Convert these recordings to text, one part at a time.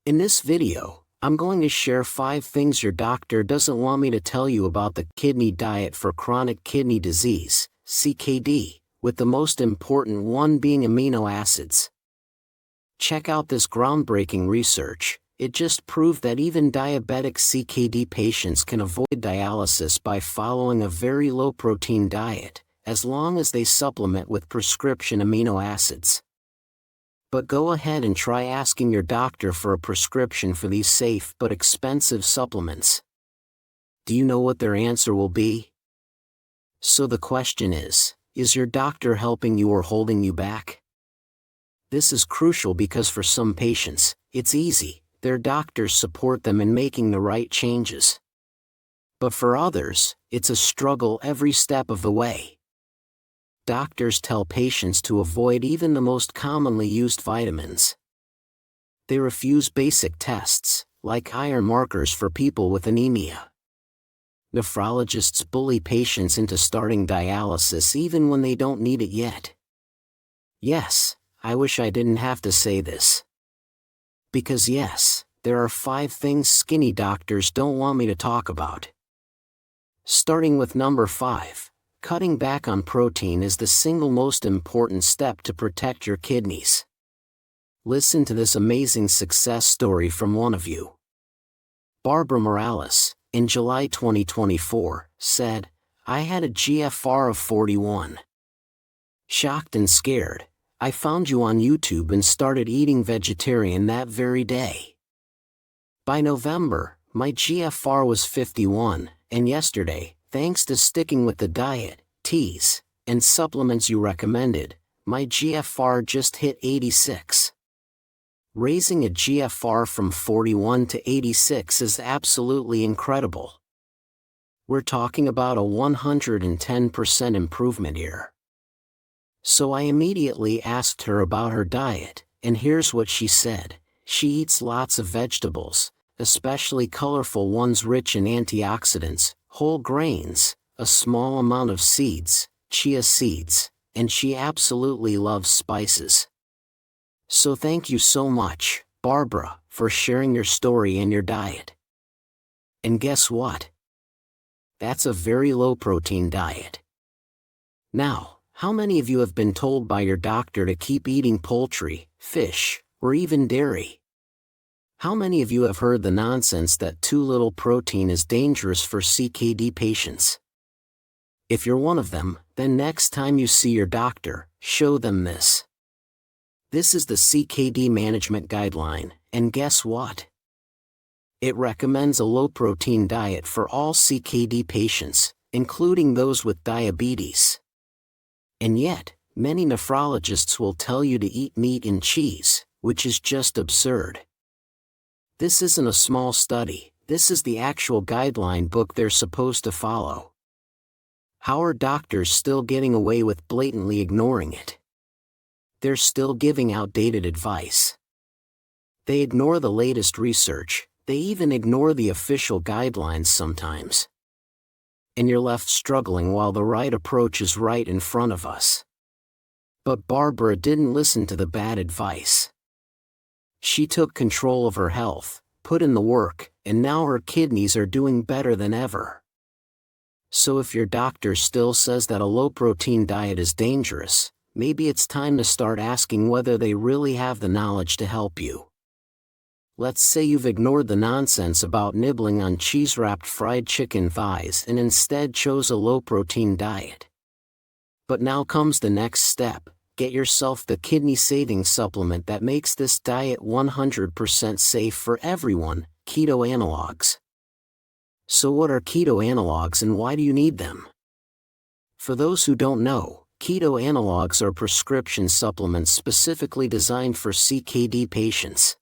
In this video, I'm going to share 5 things your doctor doesn't want me to tell you about the kidney diet for chronic kidney disease, CKD, with the most important one being amino acids. Check out this groundbreaking research. It just proved that even diabetic CKD patients can avoid dialysis by following a very low-protein diet, as long as they supplement with prescription amino acids. But go ahead and try asking your doctor for a prescription for these safe but expensive supplements. Do you know what their answer will be? So the question is your doctor helping you or holding you back? This is crucial because for some patients, it's easy. Their doctors support them in making the right changes. But for others, it's a struggle every step of the way. Doctors tell patients to avoid even the most commonly used vitamins. They refuse basic tests, like iron markers for people with anemia. Nephrologists bully patients into starting dialysis even when they don't need it yet. Yes, I wish I didn't have to say this. Because yes, there are 5 things skinny doctors don't want me to talk about. Starting with number 5. Cutting back on protein is the single most important step to protect your kidneys. Listen to this amazing success story from one of you. Barbara Morales, in July 2024, said, "I had a GFR of 41. Shocked and scared, I found you on YouTube and started eating vegetarian that very day. By November, my GFR was 51, and yesterday, thanks to sticking with the diet, teas, and supplements you recommended, my GFR just hit 86. Raising a GFR from 41 to 86 is absolutely incredible. We're talking about a 110% improvement here." So I immediately asked her about her diet, and here's what she said. She eats lots of vegetables, especially colorful ones rich in antioxidants, whole grains, a small amount of seeds, chia seeds, and she absolutely loves spices. So thank you so much, Barbara, for sharing your story and your diet. And guess what? That's a very low-protein diet. Now, how many of you have been told by your doctor to keep eating poultry, fish, or even dairy? How many of you have heard the nonsense that too little protein is dangerous for CKD patients? If you're one of them, then next time you see your doctor, show them this. This is the CKD management guideline, and guess what? It recommends a low-protein diet for all CKD patients, including those with diabetes. And yet, many nephrologists will tell you to eat meat and cheese, which is just absurd. This isn't a small study, this is the actual guideline book they're supposed to follow. How are doctors still getting away with blatantly ignoring it? They're still giving outdated advice. They ignore the latest research, they even ignore the official guidelines sometimes. And you're left struggling while the right approach is right in front of us. But Barbara didn't listen to the bad advice. She took control of her health, put in the work, and now her kidneys are doing better than ever. So if your doctor still says that a low-protein diet is dangerous, maybe it's time to start asking whether they really have the knowledge to help you. Let's say you've ignored the nonsense about nibbling on cheese-wrapped fried chicken thighs and instead chose a low-protein diet. But now comes the next step. Get yourself the kidney-saving supplement that makes this diet 100% safe for everyone, keto analogs. So what are keto analogs and why do you need them? For those who don't know, keto analogs are prescription supplements specifically designed for CKD patients.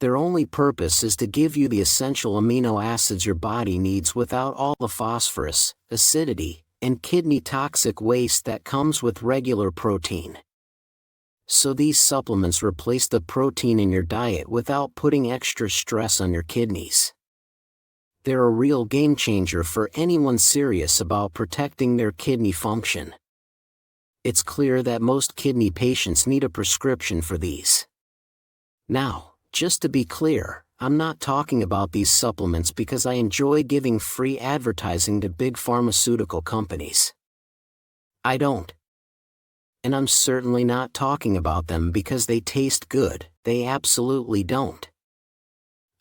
Their only purpose is to give you the essential amino acids your body needs without all the phosphorus, acidity, and kidney toxic waste that comes with regular protein. So these supplements replace the protein in your diet without putting extra stress on your kidneys. They're a real game changer for anyone serious about protecting their kidney function. It's clear that most kidney patients need a prescription for these. Now, Just to be clear, I'm not talking about these supplements because I enjoy giving free advertising to big pharmaceutical companies. I don't. And I'm certainly not talking about them because they taste good, they absolutely don't.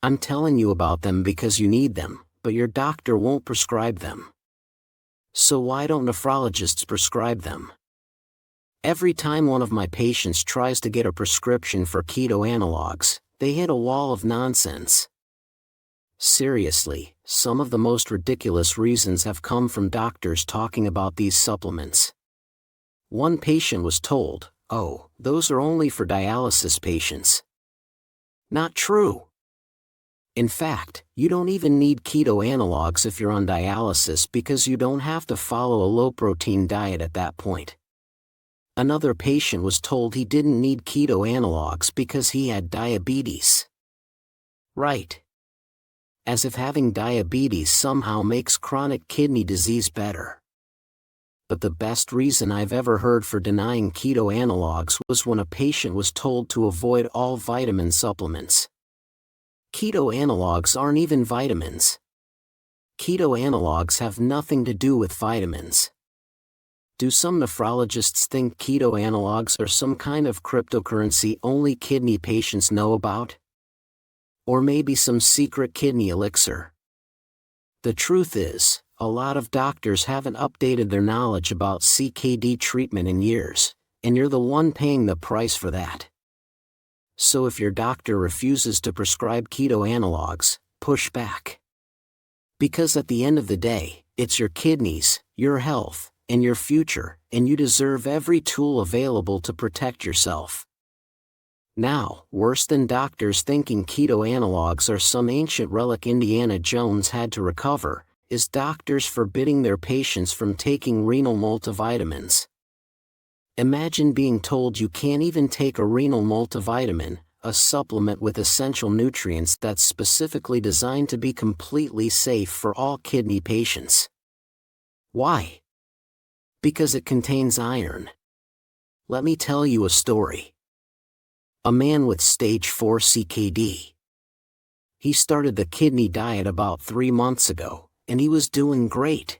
I'm telling you about them because you need them, but your doctor won't prescribe them. So why don't nephrologists prescribe them? Every time one of my patients tries to get a prescription for keto analogs, they hit a wall of nonsense. Seriously, some of the most ridiculous reasons have come from doctors talking about these supplements. One patient was told, "Oh, those are only for dialysis patients." Not true. In fact, you don't even need keto analogs if you're on dialysis because you don't have to follow a low-protein diet at that point. Another patient was told he didn't need keto analogs because he had diabetes. Right. As if having diabetes somehow makes chronic kidney disease better. But the best reason I've ever heard for denying keto analogs was when a patient was told to avoid all vitamin supplements. Keto analogs aren't even vitamins. Keto analogs have nothing to do with vitamins. Do some nephrologists think keto analogs are some kind of cryptocurrency only kidney patients know about? Or maybe some secret kidney elixir? The truth is, a lot of doctors haven't updated their knowledge about CKD treatment in years, and you're the one paying the price for that. So if your doctor refuses to prescribe keto analogs, push back. Because at the end of the day, it's your kidneys, your health, and your future, and you deserve every tool available to protect yourself. Now, worse than doctors thinking keto analogs are some ancient relic Indiana Jones had to recover, is doctors forbidding their patients from taking renal multivitamins. Imagine being told you can't even take a renal multivitamin, a supplement with essential nutrients that's specifically designed to be completely safe for all kidney patients. Why? Because it contains iron. Let me tell you a story. A man with stage 4 CKD. He started the kidney diet about 3 months ago, and he was doing great.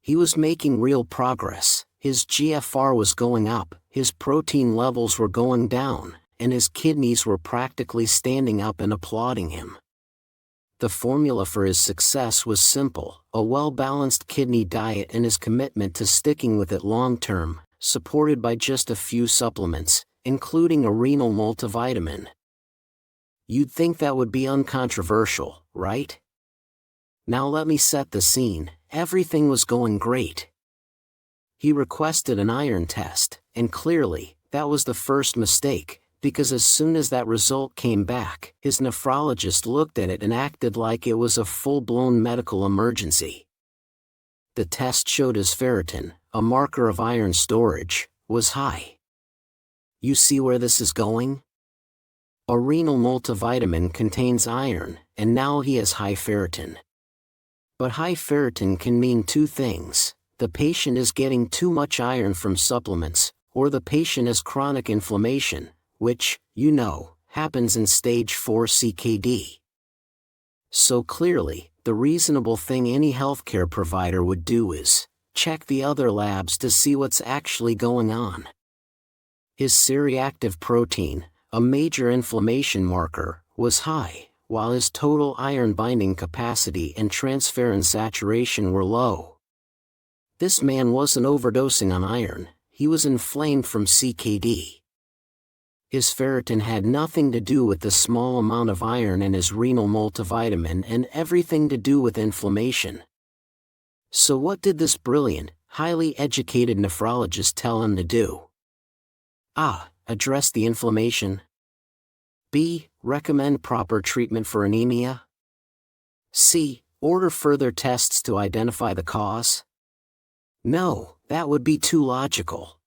He was making real progress, his GFR was going up, his protein levels were going down, and his kidneys were practically standing up and applauding him. The formula for his success was simple, a well-balanced kidney diet and his commitment to sticking with it long-term, supported by just a few supplements, including a renal multivitamin. You'd think that would be uncontroversial, right? Now let me set the scene. Everything was going great. He requested an iron test, and clearly, that was the first mistake, because as soon as that result came back, his nephrologist looked at it and acted like it was a full-blown medical emergency. The test showed his ferritin, a marker of iron storage, was high. You see where this is going? A renal multivitamin contains iron, and now he has high ferritin. But high ferritin can mean two things: the patient is getting too much iron from supplements, or the patient has chronic inflammation, which, happens in stage 4 CKD. So clearly, the reasonable thing any healthcare provider would do is check the other labs to see what's actually going on. His C-reactive protein, a major inflammation marker, was high, while his total iron binding capacity and transferrin saturation were low. This man wasn't overdosing on iron, he was inflamed from CKD. His ferritin had nothing to do with the small amount of iron in his renal multivitamin and everything to do with inflammation. So what did this brilliant, highly educated nephrologist tell him to do? A. Address the inflammation. B. Recommend proper treatment for anemia. C. Order further tests to identify the cause. No, that would be too logical.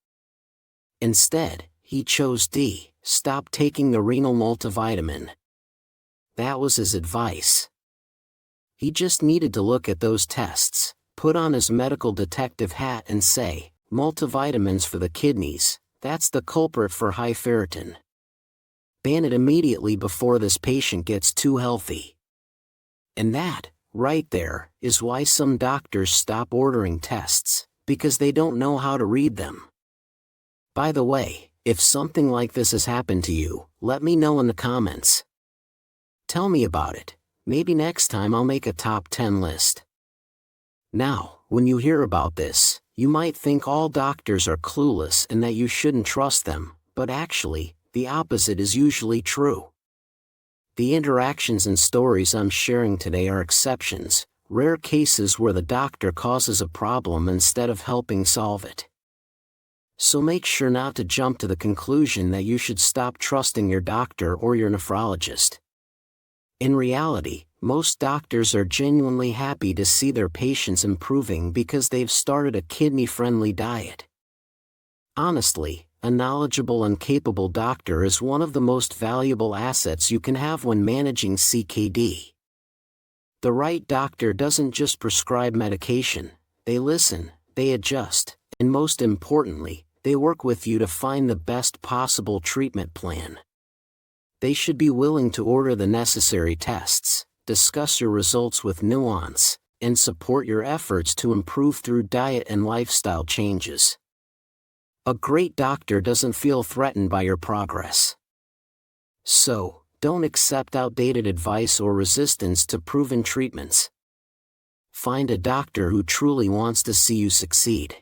Instead, he chose D. Stop taking the renal multivitamin. That was his advice. He just needed to look at those tests, put on his medical detective hat and say, multivitamins for the kidneys, that's the culprit for high ferritin. Ban it immediately before this patient gets too healthy. And that, right there, is why some doctors stop ordering tests, because they don't know how to read them. By the way, if something like this has happened to you, let me know in the comments. Tell me about it. Maybe next time I'll make a top 10 list. Now, when you hear about this, you might think all doctors are clueless and that you shouldn't trust them, but actually, the opposite is usually true. The interactions and stories I'm sharing today are exceptions, rare cases where the doctor causes a problem instead of helping solve it. So make sure not to jump to the conclusion that you should stop trusting your doctor or your nephrologist. In reality, most doctors are genuinely happy to see their patients improving because they've started a kidney-friendly diet. Honestly, a knowledgeable and capable doctor is one of the most valuable assets you can have when managing CKD. The right doctor doesn't just prescribe medication, they listen, they adjust, and most importantly, they work with you to find the best possible treatment plan. They should be willing to order the necessary tests, discuss your results with nuance, and support your efforts to improve through diet and lifestyle changes. A great doctor doesn't feel threatened by your progress. So, don't accept outdated advice or resistance to proven treatments. Find a doctor who truly wants to see you succeed.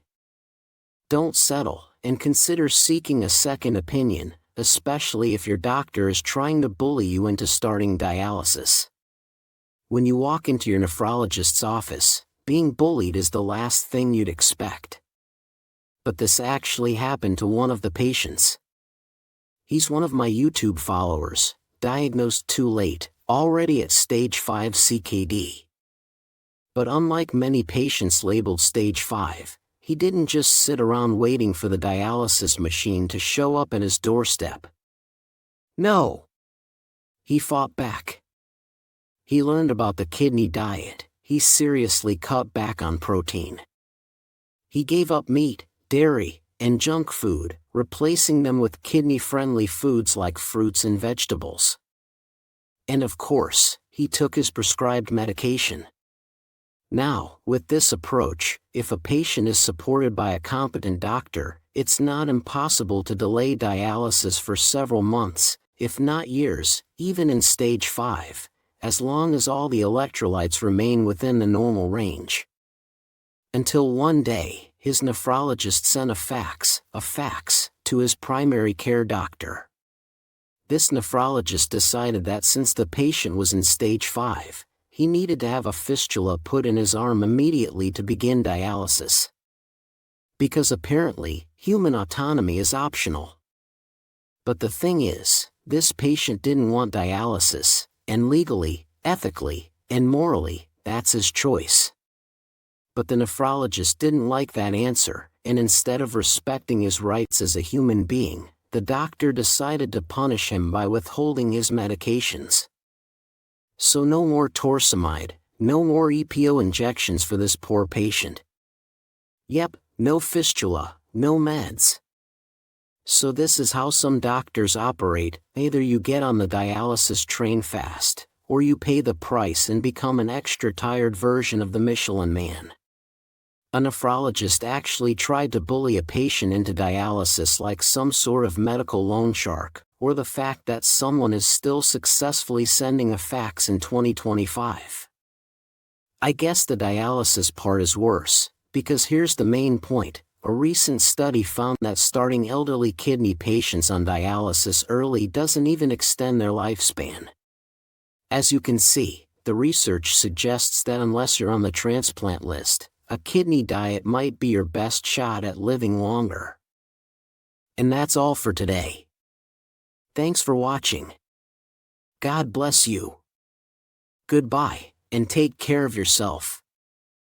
Don't settle, and consider seeking a second opinion, especially if your doctor is trying to bully you into starting dialysis. When you walk into your nephrologist's office, being bullied is the last thing you'd expect. But this actually happened to one of the patients. He's one of my YouTube followers, diagnosed too late, already at stage 5 CKD. But unlike many patients labeled stage 5, he didn't just sit around waiting for the dialysis machine to show up at his doorstep. No! He fought back. He learned about the kidney diet. He seriously cut back on protein. He gave up meat, dairy, and junk food, replacing them with kidney-friendly foods like fruits and vegetables. And of course, he took his prescribed medication. Now, with this approach, if a patient is supported by a competent doctor, it's not impossible to delay dialysis for several months, if not years, even in stage 5, as long as all the electrolytes remain within the normal range. Until one day, his nephrologist sent a fax, to his primary care doctor. This nephrologist decided that since the patient was in stage 5, he needed to have a fistula put in his arm immediately to begin dialysis. Because apparently, human autonomy is optional. But the thing is, this patient didn't want dialysis, and legally, ethically, and morally, that's his choice. But the nephrologist didn't like that answer, and instead of respecting his rights as a human being, the doctor decided to punish him by withholding his medications. So no more torsemide, no more EPO injections for this poor patient. Yep, no fistula, no meds. So this is how some doctors operate: either you get on the dialysis train fast, or you pay the price and become an extra tired version of the Michelin Man. A nephrologist actually tried to bully a patient into dialysis like some sort of medical loan shark, or the fact that someone is still successfully sending a fax in 2025. I guess the dialysis part is worse, because here's the main point: a recent study found that starting elderly kidney patients on dialysis early doesn't even extend their lifespan. As you can see, the research suggests that unless you're on the transplant list, a kidney diet might be your best shot at living longer. And that's all for today. Thanks for watching. God bless you. Goodbye, and take care of yourself.